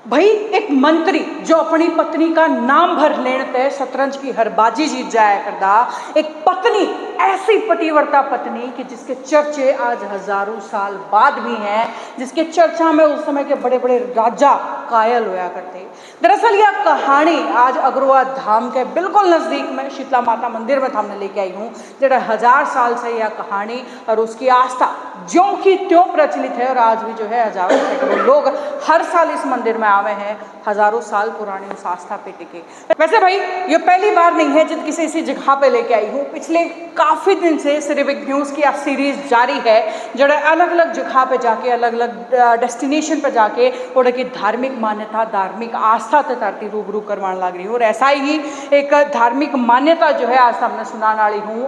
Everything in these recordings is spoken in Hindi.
भाई एक मंत्री जो अपनी पत्नी का नाम भर लेने ते शतरंज की हर बाजी जीत जाया करता, एक पत्नी ऐसी पतिव्रता पत्नी कि जिसके चर्चे आज हजारों साल बाद भी हैं, जिसके चर्चा में उस समय के बड़े बड़े राजा कायल होया करते। दरअसल यह कहानी आज अग्रवा धाम के बिल्कुल नज़दीक में शीतला माता मंदिर में हमने लेके आई हूँ, जो 1000 साल से यह कहानी और उसकी आस्था ज्यों की त्यों प्रचलित है और आज भी जो है हजारों सैकड़ों लोग हर साल इस मंदिर में आवे हैं, हजारों साल पुरानी उस आस्था पे टिके। वैसे भाई ये पहली बार नहीं है जब किसी इसी जगह पे लेके आई हूँ, पिछले काफ़ी दिन से सिर्विक न्यूज़ की सीरीज जारी है, जो अलग अलग जगह पे जाके अलग अलग डेस्टिनेशन पे जाके और की धार्मिक मान्यता धार्मिक आस्था ते धरती रूबरू करवाने लग रही हूँ। और ऐसा ही एक धार्मिक मान्यता जो है आज हमने सुनाने वाली हूँ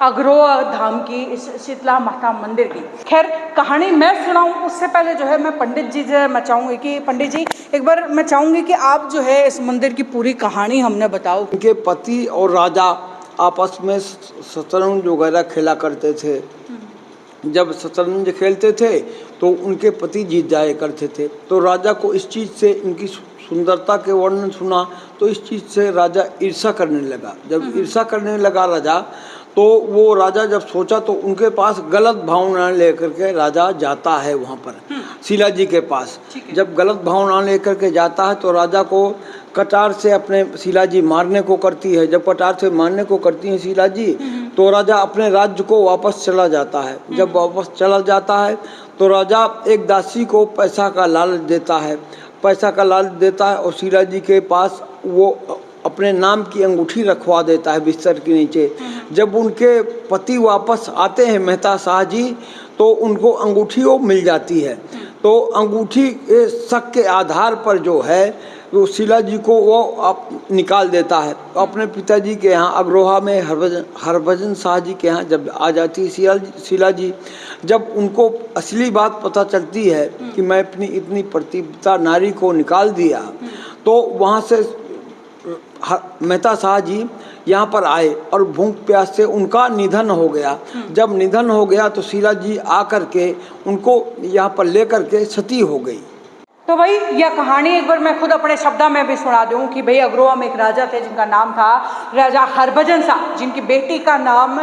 अग्रवा धाम की इस शीतला माता मंदिर की। खैर कहानी मैं सुनाऊँ उससे पहले जो है मैं पंडित जी से मैं चाहूँगी कि पंडित जी एक बार मैं चाहूँगी कि आप जो है इस मंदिर की पूरी कहानी हमने बताओ। उनके पति और राजा आपस में शतरंज वगैरह खेला करते थे। जब शतरंज खेलते थे तो उनके पति जीत जाया करते थे, तो राजा को इस चीज़ से इनकी सुंदरता के वर्णन सुना तो इस चीज़ से राजा ईर्ष्या करने लगा। जब ईर्ष्या करने लगा राजा, तो वो राजा जब सोचा तो उनके पास गलत भावना लेकर के राजा जाता है वहाँ पर शीला जी के पास। जब गलत भावना लेकर के जाता है तो राजा को कटार से अपने शीला जी मारने को करती है। जब कटार से मारने को करती है शीला जी, तो राजा अपने राज्य को वापस चला जाता है। जब वापस चला जाता है तो राजा एक दासी को पैसा का लालच देता है, पैसा का लालच देता है और शीला जी के पास वो अपने नाम की अंगूठी रखवा देता है बिस्तर के नीचे। जब उनके पति वापस आते हैं मेहता शाह जी, तो उनको अंगूठी वो मिल जाती है। तो अंगूठी के शक के आधार पर जो है तो शीला जी को वो आप निकाल देता है। अपने पिताजी के यहाँ अग्रोहा में हरभजन शाह जी के यहाँ जब आ जाती है शीला जी, जब उनको असली बात पता चलती है कि मैं अपनी इतनी प्रतिभा नारी को निकाल दिया, तो वहाँ से मेहता शाह जी यहाँ पर आए और भूख प्यास से उनका निधन हो गया। जब निधन हो गया तो शीला जी आकर के उनको यहाँ पर लेकर के सती हो गई। तो भाई यह कहानी एक बार मैं खुद अपने शब्दों में भी सुना दूं कि भाई अग्रवा में एक राजा थे जिनका नाम था राजा हरभजन शाह, जिनकी बेटी का नाम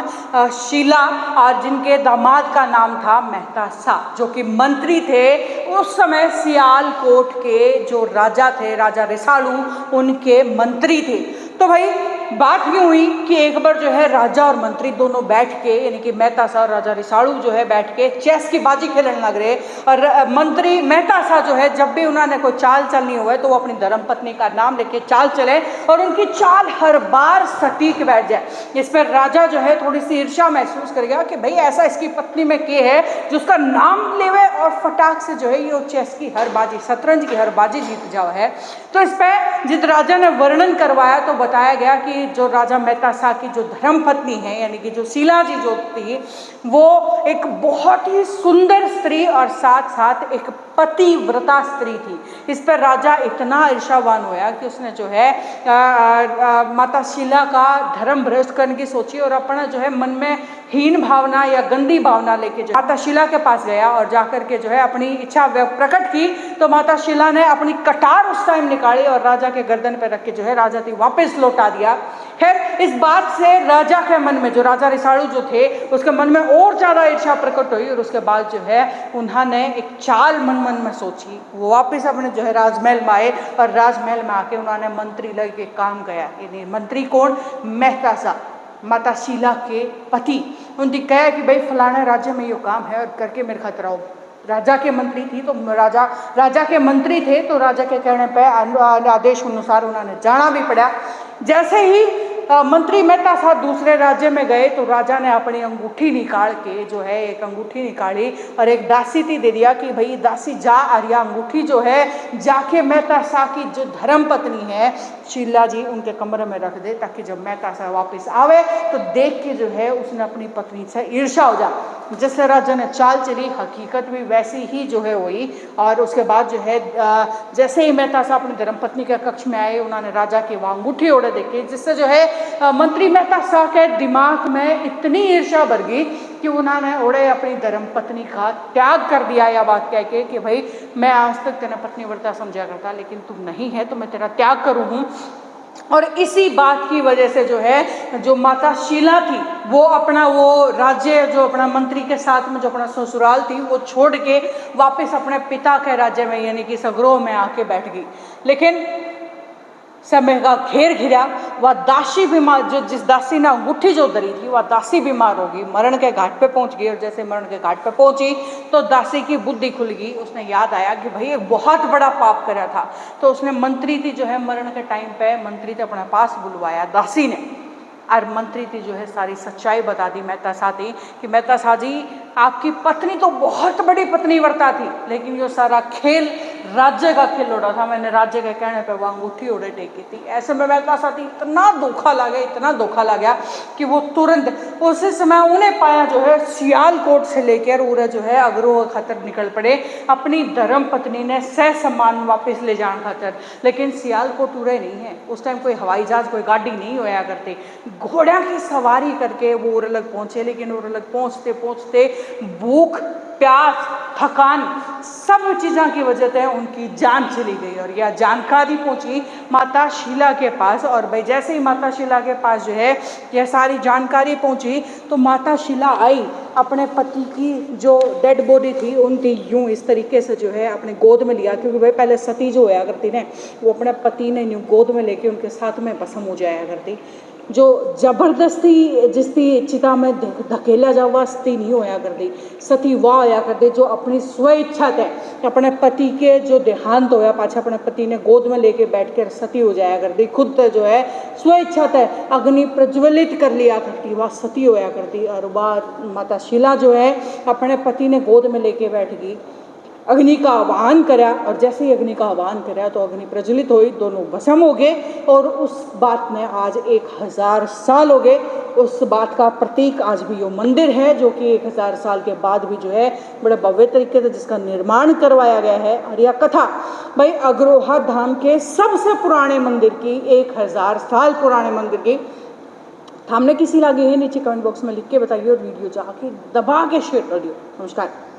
शीला और जिनके दामाद का नाम था मेहता शाह, जो कि मंत्री थे उस समय सियालकोट के जो राजा थे, राजा रिसालू, उनके मंत्री थे। तो भाई बात यूँ हुई कि एक बार जो है राजा और मंत्री दोनों बैठ के, यानी कि मेहता शाह और राजा रिसालू जो है बैठ के चेस की बाजी खेलने लग रहे। और मंत्री मेहता शाह जो है जब भी उन्होंने कोई चाल चलनी हुआ तो वो अपनी धर्म पत्नी का नाम लेके चाल चले और उनकी चाल हर बार सटीक बैठ जाए। इस पर राजा जो है थोड़ी सी ईर्ष्या महसूस कर गया कि भाई ऐसा इसकी पत्नी में के है जिसका नाम लेवे और फटाक से जो है ये चेस की हर बाजी, शतरंज की हर बाजी जीत जाओ है। तो इस पर जिस राजा ने वर्णन करवाया तो बताया गया कि जो राजा मेहता शाह की जो धर्म पत्नी है, यानी कि जो शीला जी जो थी, वो एक बहुत ही सुंदर स्त्री और साथ साथ एक पतिव्रता स्त्री थी। इस पर राजा इतना ईर्ष्यावान होया कि उसने जो है माता शीला का धर्म भ्रष्ट करने की सोची और अपना जो है मन में हीन भावना या गंदी भावना लेके जो माता शीला के पास गया और जाकर के जो है अपनी इच्छा प्रकट की। तो माता शीला ने अपनी कटार उस टाइम निकाली और राजा के गर्दन पर रख के जो है राजा थी वापस लौटा दिया। खैर इस बात से राजा के मन में, जो राजा रिसालू जो थे, उसके मन में और ज़्यादा ईर्ष्या प्रकट हुई और उसके बाद जो है उन्होंने एक चाल मन में सोची। वो वापस अपने जो है राजमहल में आए और राजमहल में आके उन्होंने मंत्री लग के काम किया। यानी मंत्री कौन? मेहता शाह, माता शीला के पति। उनकी कहा कि भाई फलाने राज्य में ये काम है और करके मेरे खातिर आओ। राजा के मंत्री थी तो राजा के मंत्री थे तो राजा के कहने पर आदेश अनुसार उन्होंने जाना भी पड़ा। जैसे ही मंत्री मेहता शाह दूसरे राज्य में गए तो राजा ने अपनी अंगूठी निकाल के जो है एक अंगूठी निकाली और एक दासी थी दे दिया कि भाई दासी जा और यह अंगूठी जो है जाके मेहता शाह की जो धर्म पत्नी है शीला जी उनके कमरे में रख दे, ताकि जब मेहता शाह वापस आवे तो देख के जो है उसने अपनी पत्नी से ईर्ष्या हो जा। जैसे राजा ने चाल चली हकीकत भी वैसी ही जो है हुई। और उसके बाद जो है जैसे ही मेहता शाह अपनी धर्मपत्नी के कक्ष में आए उन्होंने राजा की वह अंगूठी ओढ़े देखी, जिससे जो है मंत्री मेहता शाह के दिमाग में इतनी ईर्ष्या भर गई कि उन्होंने उड़े अपनी धर्म पत्नी का त्याग कर दिया, या बात कह के कि भाई मैं आज तक तेरा पत्नीव्रता समझा करता, लेकिन तू नहीं है तो मैं तेरा त्याग करूँ हूँ। और इसी बात की वजह से जो है, जो माता शीला थी वो अपना वो राज्य, जो अपना मंत्री के साथ में जो अपना ससुराल थी वो छोड़ के वापस अपने पिता के राज्य में यानी कि सगरोह में आके बैठ गई। लेकिन समय का घेर घिरा, वह दासी बीमार, जो जिस दासी ने अंगूठी जो धरी थी वह दासी बीमार होगी, मरण के घाट पे पहुंच गई। और जैसे मरण के घाट पे पहुंची तो दासी की बुद्धि खुल गई, उसने याद आया कि भाई एक बहुत बड़ा पाप करा था। तो उसने मंत्री थी जो है, मरण के टाइम पे मंत्री थे अपने पास बुलवाया दासी ने, और मंत्री थी जो है सारी सच्चाई बता दी मेहता शाह थी कि मेहता शाह जी आपकी पत्नी तो बहुत बड़ी पत्नीव्रता थी, लेकिन ये सारा खेल राज्य का खेल उड़ा था, मैंने राज्य के कहने पे वो अंगूठी उड़े टेकी थी। ऐसे में मेहता शाह थी इतना धोखा लगा, इतना धोखा लगा कि वो तुरंत उसी समय उन्हें पाया जो है सियालकोट से लेकर उरे जो है अग्रोह खातर निकल पड़े अपनी धर्म पत्नी ने सह सम्मान वापस ले जाने खातर। लेकिन सियालकोट उरे नहीं है, उस टाइम कोई हवाई जहाज कोई गाड़ी नहीं होया करती, घोड़ा की सवारी करके वो उरे लग पहुंचे। लेकिन उरे लग पहुंचते पहुंचते भूख प्यास थकान सब चीज़ों की वजह से उनकी जान चली गई। और यह जानकारी पहुंची माता शीला के पास, और भाई जैसे ही माता शीला के पास जो है यह सारी जानकारी पहुंची तो माता शीला आई, अपने पति की जो डेड बॉडी थी उनकी यूं इस तरीके से जो है अपने गोद में लिया, क्योंकि भाई पहले सती जो होया करती ने वो अपने पति ने यूं गोद में लेके उनके साथ में भस्म हो जाया करती। जो जबरदस्ती जिसकी चिता में धकेला जा हुआ सती नहीं होया करती, सती वाह होया करती जो अपनी स्वेच्छा थे अपने पति के जो देहांत होया पाछा अपने पति ने गोद में लेके बैठ कर सती हो जाया करती, खुद जो है स्वेच्छा थे अग्नि प्रज्वलित कर लिया करती, वह सती होया करती। और वह माता शीला जो है अपने पति ने गोद में लेके बैठ गई, अग्नि का आह्वान करा, और जैसे ही अग्नि का आह्वान करा तो अग्नि प्रज्वलित हुई, दोनों भस्म हो गए। और उस बात में आज 1000 साल हो गए, उस बात का प्रतीक आज भी वो मंदिर है जो कि 1000 साल के बाद भी जो है बड़े भव्य तरीके से जिसका निर्माण करवाया गया है। और यह कथा भाई अग्रोहा धाम के सबसे पुराने मंदिर की, 1000 साल पुराने मंदिर की थामने किसी लगी है नीचे कमेंट बॉक्स में लिख के बताइए, और वीडियो जाके दबा के शेयर कर दियो। नमस्कार।